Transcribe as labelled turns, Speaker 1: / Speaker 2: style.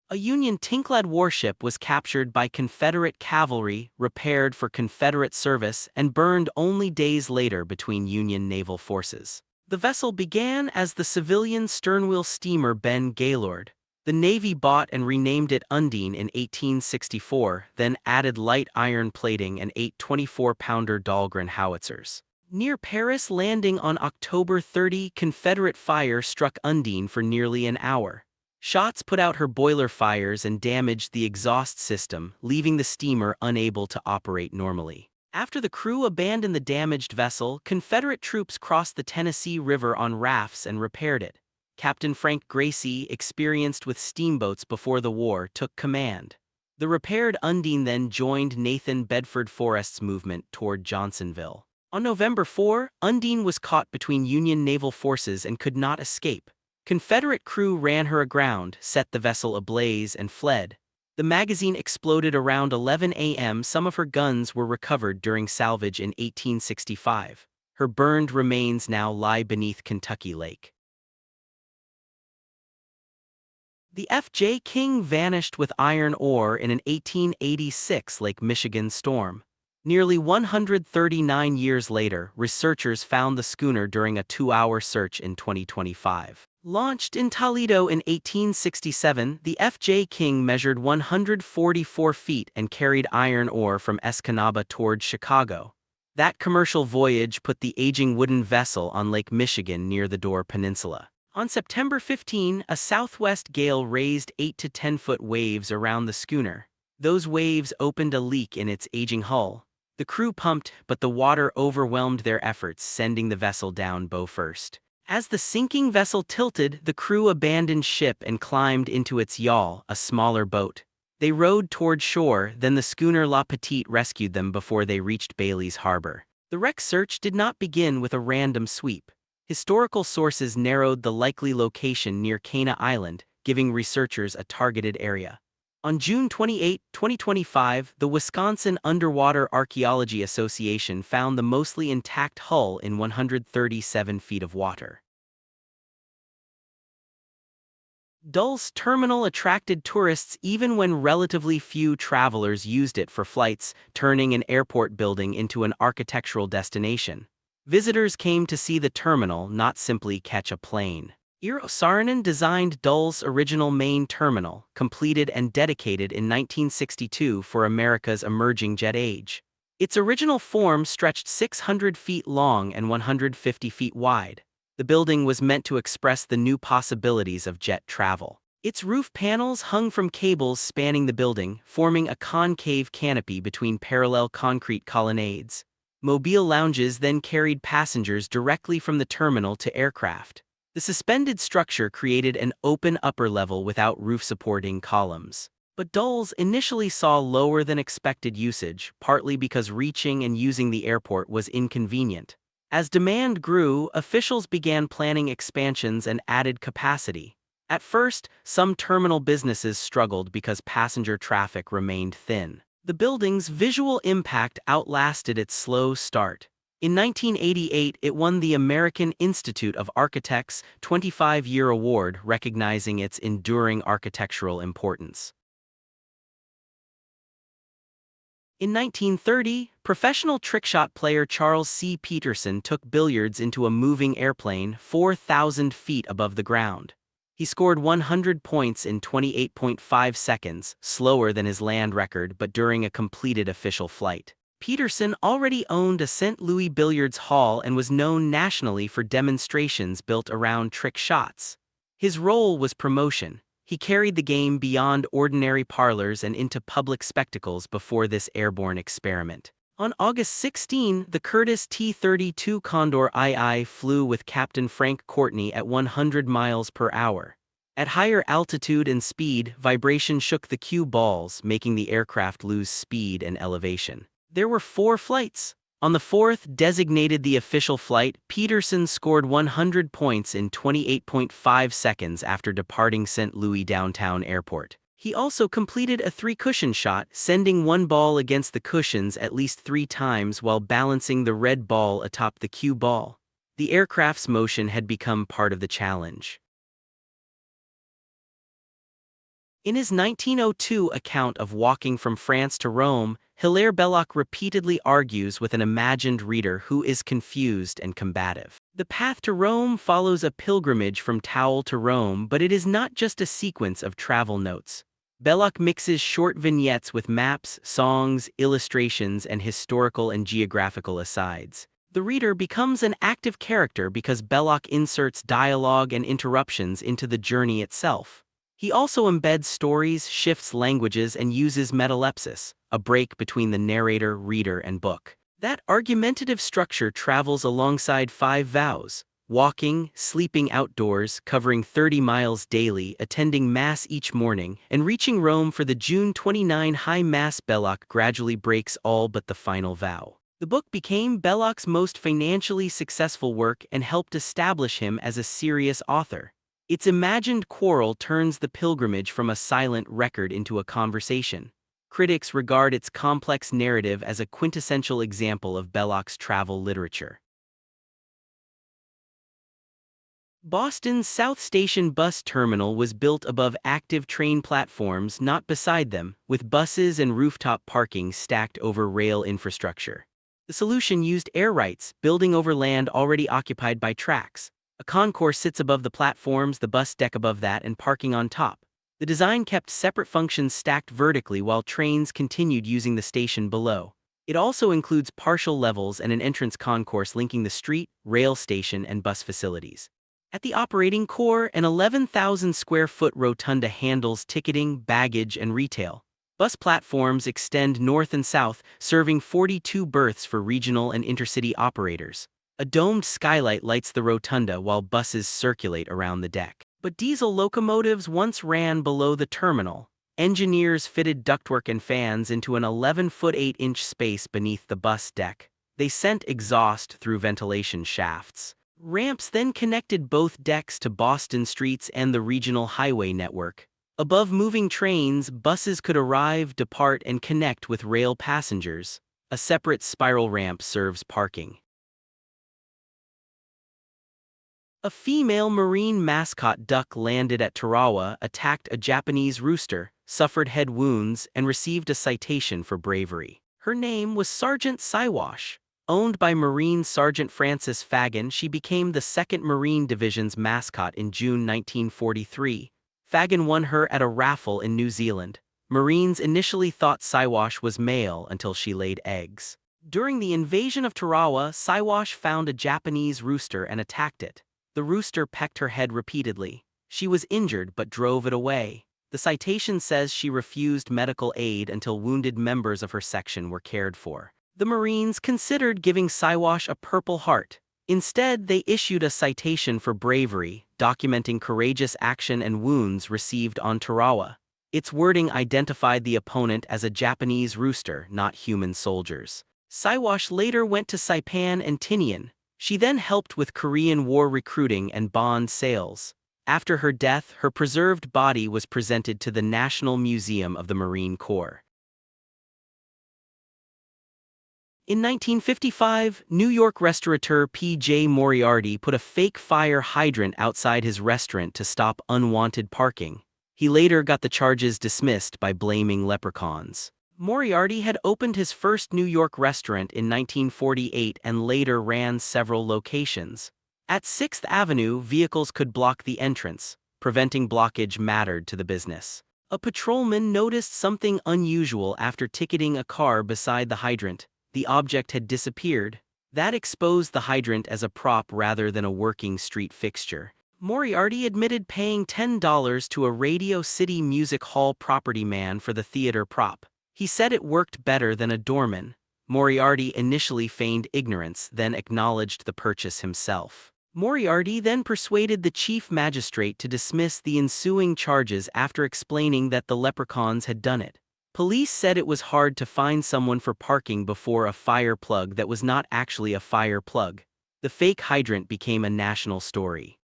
Speaker 1: A Union tinclad warship was captured by Confederate cavalry, repaired for Confederate service, and burned only days later between Union naval forces. The vessel began as the civilian sternwheel steamer Ben Gaylord. The Navy bought and renamed it Undine in 1864, then added light iron plating and 8 24-pounder Dahlgren howitzers. Near Paris landing on October 30, Confederate fire struck Undine for nearly an hour. Shots put out her boiler fires and damaged the exhaust system, leaving the steamer unable to operate normally. After the crew abandoned the damaged vessel, Confederate troops crossed the Tennessee River on rafts and repaired it. Captain Frank Gracie, experienced with steamboats before the war, took command. The repaired Undine then joined Nathan Bedford Forrest's movement toward Johnsonville. On November 4, Undine was caught between Union naval forces and could not escape. Confederate crew ran her aground, set the vessel ablaze, and fled. The magazine exploded around 11 a.m. Some of her guns were recovered during salvage in 1865. Her burned remains now lie beneath Kentucky Lake. The F.J. King vanished with iron ore in an 1886 Lake Michigan storm. Nearly 139 years later, researchers found the schooner during a 2-hour search in 2025. Launched in Toledo in 1867, the F.J. King measured 144 feet and carried iron ore from Escanaba toward Chicago. That commercial voyage put the aging wooden vessel on Lake Michigan near the Door Peninsula. On September 15, a southwest gale raised 8 to 10-foot waves around the schooner. Those waves opened a leak in its aging hull. The crew pumped, but the water overwhelmed their efforts, sending the vessel down bow first. As the sinking vessel tilted, the crew abandoned ship and climbed into its yawl, a smaller boat. They rowed toward shore, then the schooner La Petite rescued them before they reached Bailey's Harbor. The wreck search did not begin with a random sweep. Historical sources narrowed the likely location near Cana Island, giving researchers a targeted area. On June 28, 2025, the Wisconsin Underwater Archaeology Association found the mostly intact hull in 137 feet of water. Dulles Terminal attracted tourists even when relatively few travelers used it for flights, turning an airport building into an architectural destination. Visitors came to see the terminal, not simply catch a plane. Eero Saarinen designed Dulles' original main terminal, completed and dedicated in 1962 for America's emerging jet age. Its original form stretched 600 feet long and 150 feet wide. The building was meant to express the new possibilities of jet travel. Its roof panels hung from cables spanning the building, forming a concave canopy between parallel concrete colonnades. Mobile lounges then carried passengers directly from the terminal to aircraft. The suspended structure created an open upper level without roof-supporting columns. But Dulles initially saw lower than expected usage, partly because reaching and using the airport was inconvenient. As demand grew, officials began planning expansions and added capacity. At first, some terminal businesses struggled because passenger traffic remained thin. The building's visual impact outlasted its slow start. In 1988, it won the American Institute of Architects' 25-year award, recognizing its enduring architectural importance. In 1930, professional trickshot player Charles C. Peterson took billiards into a moving airplane 4,000 feet above the ground. He scored 100 points in 28.5 seconds, slower than his land record but during a completed official flight. Peterson already owned a St. Louis billiards hall and was known nationally for demonstrations built around trick shots. His role was promotion. He carried the game beyond ordinary parlors and into public spectacles before this airborne experiment. On August 16, the Curtiss T-32 Condor II flew with Captain Frank Courtney at 100 miles per hour. At higher altitude and speed, vibration shook the cue balls, making the aircraft lose speed and elevation. There were 4 flights. On the 4th, designated the official flight, Peterson scored 100 points in 28.5 seconds after departing St. Louis Downtown Airport. He also completed a 3-cushion shot, sending one ball against the cushions at least 3 times while balancing the red ball atop the cue ball. The aircraft's motion had become part of the challenge. In his 1902 account of walking from France to Rome, Hilaire Belloc repeatedly argues with an imagined reader who is confused and combative. The path to Rome follows a pilgrimage from Towel to Rome, but it is not just a sequence of travel notes. Belloc mixes short vignettes with maps, songs, illustrations, and historical and geographical asides. The reader becomes an active character because Belloc inserts dialogue and interruptions into the journey itself. He also embeds stories, shifts languages, and uses metalepsis, a break between the narrator, reader, and book. That argumentative structure travels alongside 5 vows: walking, sleeping outdoors, covering 30 miles daily, attending Mass each morning, and reaching Rome for the June 29 High Mass. Belloc gradually breaks all but the final vow. The book became Belloc's most financially successful work and helped establish him as a serious author. Its imagined quarrel turns the pilgrimage from a silent record into a conversation. Critics regard its complex narrative as a quintessential example of Belloc's travel literature. Boston's South Station bus terminal was built above active train platforms, not beside them, with buses and rooftop parking stacked over rail infrastructure. The solution used air rights, building over land already occupied by tracks. A concourse sits above the platforms, the bus deck above that, and parking on top. The design kept separate functions stacked vertically while trains continued using the station below. It also includes partial levels and an entrance concourse linking the street, rail station, and bus facilities. At the operating core, an 11,000-square-foot rotunda handles ticketing, baggage, and retail. Bus platforms extend north and south, serving 42 berths for regional and intercity operators. A domed skylight lights the rotunda while buses circulate around the deck. But diesel locomotives once ran below the terminal. Engineers fitted ductwork and fans into an 11-foot 8-inch space beneath the bus deck. They sent exhaust through ventilation shafts. Ramps then connected both decks to Boston streets and the regional highway network. Above moving trains, buses could arrive, depart, and connect with rail passengers. A separate spiral ramp serves parking. A female marine mascot duck landed at Tarawa, attacked a Japanese rooster, suffered head wounds, and received a citation for bravery. Her name was Sergeant Siwash. Owned by Marine Sergeant Francis Fagan, she became the 2nd Marine Division's mascot in June 1943. Fagan won her at a raffle in New Zealand. Marines initially thought Siwash was male until she laid eggs. During the invasion of Tarawa, Siwash found a Japanese rooster and attacked it. The rooster pecked her head repeatedly. She was injured but drove it away. The citation says she refused medical aid until wounded members of her section were cared for. The Marines considered giving Siwash a Purple Heart. Instead, they issued a citation for bravery, documenting courageous action and wounds received on Tarawa. Its wording identified the opponent as a Japanese rooster, not human soldiers. Siwash later went to Saipan and Tinian. She then helped with Korean War recruiting and bond sales. After her death, her preserved body was presented to the National Museum of the Marine Corps. In 1955, New York restaurateur P.J. Moriarty put a fake fire hydrant outside his restaurant to stop unwanted parking. He later got the charges dismissed by blaming leprechauns. Moriarty had opened his first New York restaurant in 1948 and later ran several locations. At 6th Avenue, vehicles could block the entrance. Preventing blockage mattered to the business. A patrolman noticed something unusual after ticketing a car beside the hydrant. The object had disappeared. That exposed the hydrant as a prop rather than a working street fixture. Moriarty admitted paying $10 to a Radio City Music Hall property man for the theater prop. He said it worked better than a doorman. Moriarty initially feigned ignorance, then acknowledged the purchase himself. Moriarty then persuaded the chief magistrate to dismiss the ensuing charges after explaining that the leprechauns had done it. Police said it was hard to find someone for parking before a fire plug that was not actually a fire plug. The fake hydrant became a national story.